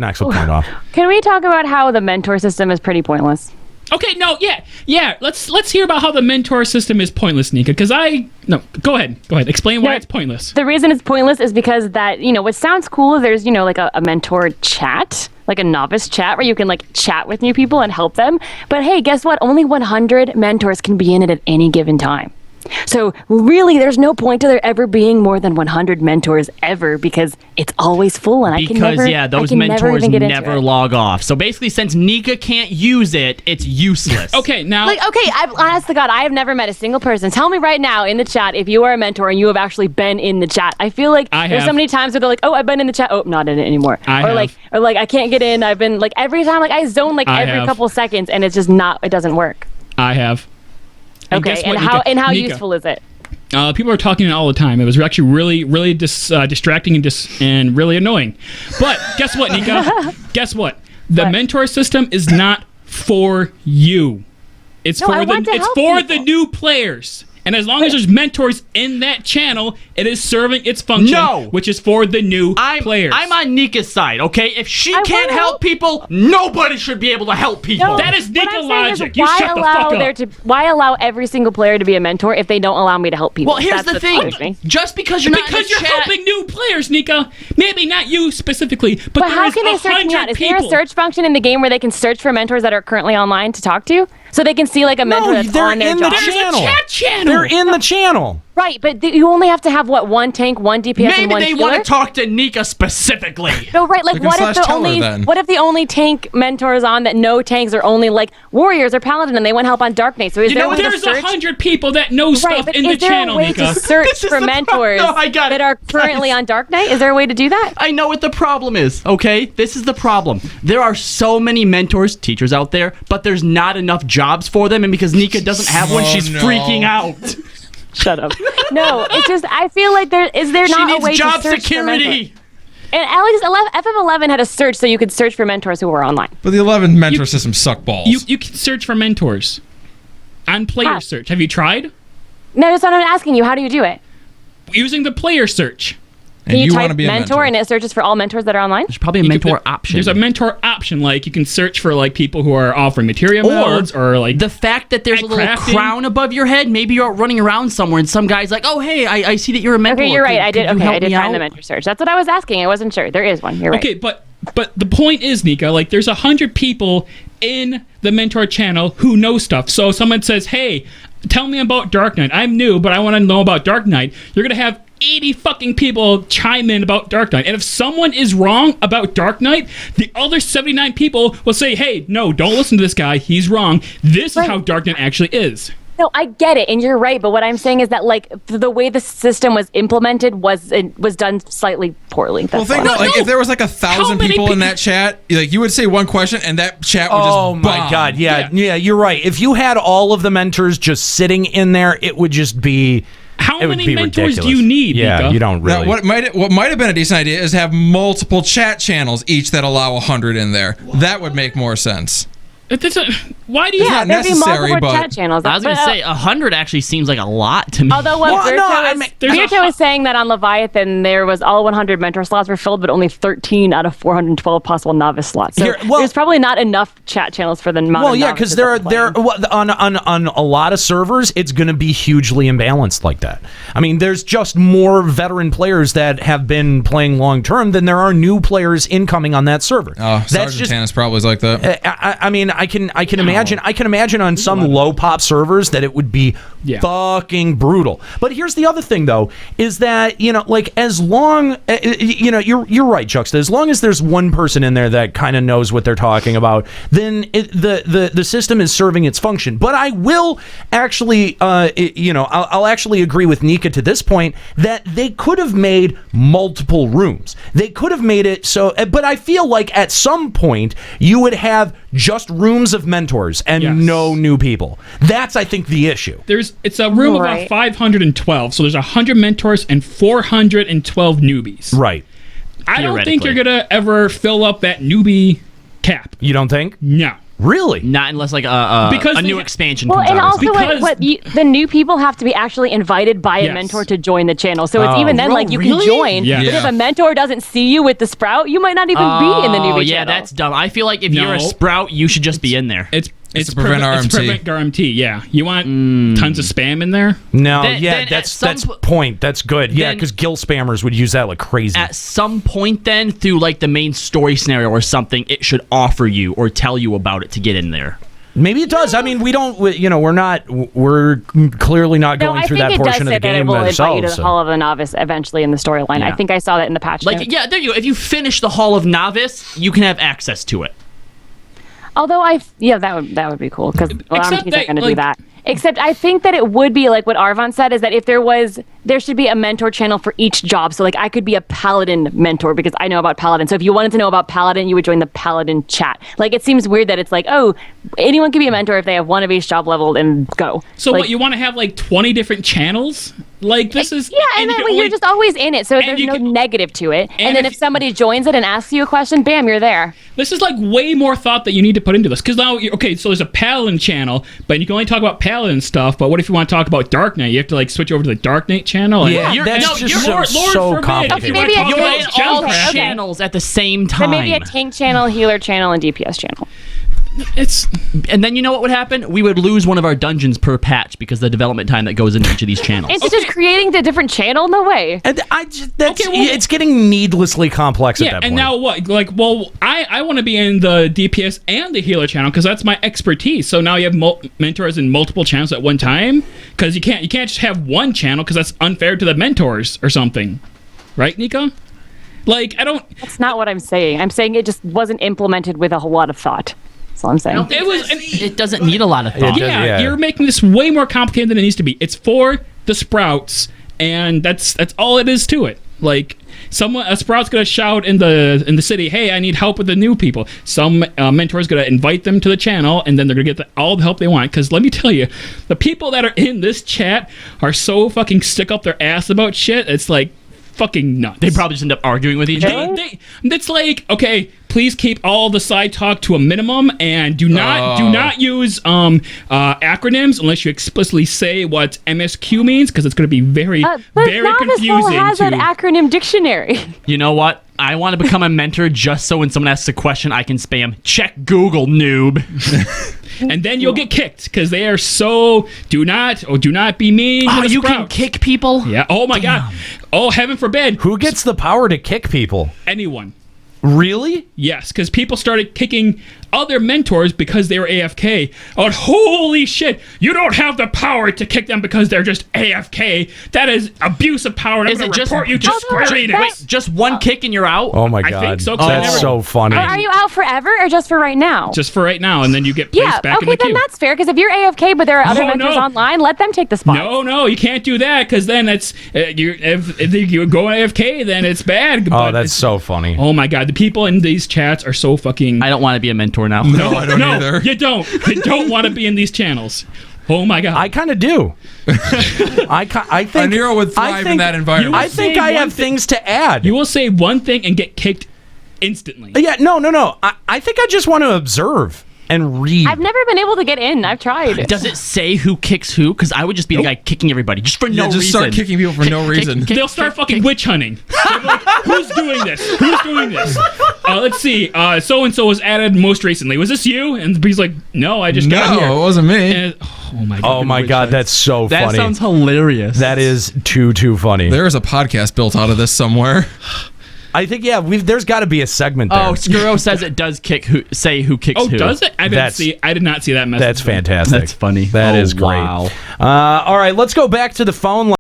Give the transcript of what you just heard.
Axel point off. Can we talk about how the mentor system is pretty pointless? Okay, no, yeah. Let's hear about how the mentor system is pointless, Nikka. Because go ahead. Explain why it's pointless. The reason it's pointless is because that what sounds cool is there's like a mentor chat, like a novice chat where you can like chat with new people and help them. But hey, guess what? Only 100 mentors can be in it at any given time. So really, there's no point to there ever being more than 100 mentors ever because it's always full, and those mentors never log off. So basically, since Nikka can't use it, it's useless. Okay, now... honest to God, I have never met a single person. Tell me right now in the chat if you are a mentor and you have actually been in the chat. I feel like there's so many times where they're like, oh, I've been in the chat. Oh, not in it anymore. Or I can't get in. I've been, like, every time, like, I zone, like, every couple seconds, and it's just it doesn't work. I have. Okay, and how Nikka, useful is it? People are talking all the time. It was actually really distracting and really annoying. But guess what, Nikka? Guess what? The mentor system is not for you. It's for the new players. And as long as there's mentors in that channel, it is serving its function, which is for the new players. I'm on Nikka's side, okay? If she can't help people, nobody should be able to help people. No, that is Nikka logic. You shut the fuck up. Why allow every single player to be a mentor if they don't allow me to help people? Well, here's the thing. Just because you're not in the chat, helping new players, Nikka. Maybe not you specifically, but how can they search me out? Is there a search function in the game where they can search for mentors that are currently online to talk to? So they can see like a mentor that's on their job. There's a chat channel. They're in the channel. Right, but you only have to have one tank, one DPS, and one healer? Maybe they want to talk to Nikka specifically. No, right, like what if the only tank mentor is on that no tanks are only like warriors or paladin and they want help on Dark Knight? So is there a way to search? There's 100 people that know stuff in the channel, Nikka. Is there a way to search for mentors that are currently on Dark Knight? Is there a way to do that? I know what the problem is, okay? This is the problem. There are so many mentors, teachers out there, but there's not enough jobs for them, and because Nikka doesn't have one, she's freaking out. Shut up. No, it's just I feel like there not a way to search job security. And at least FF11 had a search so you could search for mentors who were online. But the 11 mentor system suck balls. You can search for mentors on player search. Have you tried? No, that's what I'm asking you. How do you do it? Using the player search. Can you type mentor and it searches for all mentors that are online? There's probably a mentor option. There's a mentor option, like you can search for like people who are offering material modes or like the fact that there's a little crown above your head. Maybe you're running around somewhere and some guy's like, "Oh, hey, I see that you're a mentor." Okay, you're right. I did find the mentor search. That's what I was asking. I wasn't sure. There is one. You're right. Okay, but the point is, Nikka, like there's 100 people in the mentor channel who know stuff. So someone says, "Hey, tell me about Dark Knight. I'm new, but I want to know about Dark Knight." You're gonna have 80 fucking people chime in about Dark Knight. And if someone is wrong about Dark Knight, the other 79 people will say, hey, no, don't listen to this guy. He's wrong. This is how Dark Knight actually is. No, I get it, and you're right. But what I'm saying is that, like, the way the system was implemented was done slightly poorly. Well, think about if there was like 1,000 people in that chat, like you would say one question, and that chat would just bomb. My God, yeah, you're right. If you had all of the mentors just sitting in there, it would just be. How many mentors do you need, Yeah, Nikka? you don't really. Now, what might have been a decent idea is have multiple chat channels, each that allow 100 in there. That would make more sense. Why do you? Yeah, there'd be multiple chat channels. I was going to say 100 actually seems like a lot to me. Although Virto was saying that on Leviathan there was all 100 mentor slots were filled, but only 13 out of 412 possible novice slots. So there's probably not enough chat channels for the amount. Well, yeah, because there on a lot of servers, it's going to be hugely imbalanced like that. I mean, there's just more veteran players that have been playing long term than there are new players incoming on that server. Oh, Sergeant Tannis probably is like that. I mean, I can imagine on some low pop servers that it would be fucking brutal. But here's the other thing though, is that like as long you're right, Juxta. As long as there's one person in there that kind of knows what they're talking about, then the system is serving its function. But I will actually I'll actually agree with Nikka to this point that they could have made multiple rooms. They could have made it so, but I feel like at some point you would have just rooms of mentors and no new people. That's, I think, the issue. It's a room of 512, so there's 100 mentors and 412 newbies. Right. I don't think you're gonna ever fill up that newbie cap. You don't think? No. Really? Not unless like Because a they new ha- expansion Well, comes and out. or also, something. the new people have to be actually invited by a Yes. mentor to join the channel. So it's Oh. even then, Bro, like, you really? can join. Yeah. But if Yeah. a mentor doesn't see you with the Sprout, you might not even be in the newbie yeah, channel. that's dumb. I feel like if you're a No. Sprout, you should just be in there. It's to prevent It's RMT. prevent RMT. Yeah, you want tons of spam in there. No, Then- yeah, then at that's some point. That's good. Yeah, then- because guild spammers would use that like crazy. At some point, then through like the main story scenario or something, it should offer you or tell you about it to get in there. Maybe it does. I mean, we're clearly not No, going I through think that it does portion of say the that it game will invite you themselves. to the so- Hall of the Novice eventually in the storyline. Yeah. I think I saw that in the patch notes. Like, yeah, there you go. If you finish the Hall of Novice, you can have access to it. Although that would be cool because Except RMTs that, aren't going to do like- that. Except I think that it would be like what Arvon said is that if there should be a mentor channel for each job. So like I could be a Paladin mentor because I know about Paladin. So if you wanted to know about Paladin, you would join the Paladin chat. Like it seems weird that it's like, oh, anyone can be a mentor if they have one of each job leveled and go. So like, what you want to have like 20 different channels? Like this is Yeah, and you then can you're only- just always in it, so and there's you no can- negative to it. and And then if if somebody joins it and asks you a question, bam, you're there. This is like way more thought that you need to put into this because now okay, so there's a Paladin channel, but you can only talk about Paladin stuff. But what if you want to talk about Dark Knight? You have to like switch over to the Dark Knight channel. Yeah, You're- that's no, just you're- so- Lord so forbid, complicated. if you Okay, wanna maybe talk You're Okay, in about all Junkrat, okay. channels at the same So time. maybe a tank channel, healer channel, and DPS channel. It's And then you know what would happen? We would lose one of our dungeons per patch because the development time that goes into each of these channels. It's just creating a different channel? No way. And that's Okay, well- it's getting needlessly complex at yeah, that and point. now what? Like, well, I want to be in the DPS and the healer channel because that's my expertise. So now you have mentors in multiple channels at one time because you can't just have one channel because that's unfair to the mentors or something, right, Nikka? Like, I don't. That's not what I'm saying. I'm saying it just wasn't implemented with a whole lot of thought. That's all I'm saying. It was. It doesn't need a lot of thought. Yeah, you're making this way more complicated than it needs to be. It's for the sprouts, and that's all it is to it. Like a sprout's gonna shout in the city, "Hey, I need help with the new people." Some mentor's gonna invite them to the channel, and then they're gonna get all the help they want. Because let me tell you, the people that are in this chat are so fucking stick up their ass about shit. It's like fucking nuts. They probably just end up arguing with each other. It's like, okay, please keep all the side talk to a minimum and do not use acronyms unless you explicitly say what MSQ means because it's going to be very But very Novice Hall confusing. has an acronym dictionary. You know what? I want to become a mentor just so when someone asks a question, I can spam, check Google, noob. And then you'll get kicked because they are so do not be mean. to Oh, the you can sprouts. kick people? Yeah. Oh my God. Oh, heaven forbid. Who gets the power to kick people? Anyone. Really? Yes, because people started kicking other mentors because they were AFK. Oh, holy shit! You don't have the power to kick them because they're just AFK. That is abuse of power. And Is I'm it gonna just- report you to Oh, no, Square wait, Enix. wait. Just one kick and you're out? Oh my I god. think so, 'cause I That's never- so funny. Or are you out forever or just for right now? Just for right now, and then you get placed yeah, back in okay, the queue. then that's fair because if you're AFK but there are other Oh, mentors no. online, let them take the spot. No, you can't do that because then it's if you go AFK, then it's bad. Oh, but that's it's- so funny. Oh my god, the people in these chats are so fucking. I don't want to be a mentor now. No, I don't either. You don't. You don't want to be in these channels. Oh my god. I kind of do. I think A Nero would I thrive in think- that environment. I think Say I one have thing- things to add. You will say one thing and get kicked instantly. Yeah, no. I think I just want to observe and read. I've never been able to get in. I've tried. Does it say who kicks who? Because I would just be the guy kicking everybody just for no just reason. start kicking people for no reason. They'll start fucking witch hunting. They'll be like, who's doing this? Who's doing this? Let's see. So and so was added most recently. Was this you? And he's like, no, I just got here. No, it wasn't me. And, oh my god. Oh my god, that's so That funny. sounds hilarious. That is too funny. There is a podcast built out of this somewhere. I think there's got to be a segment there. Oh, Skuro says it does say who kicks Oh, who. does it? I did not see that message. That's fantastic. That's funny. That Oh, is great. wow. All right, let's go back to the phone line.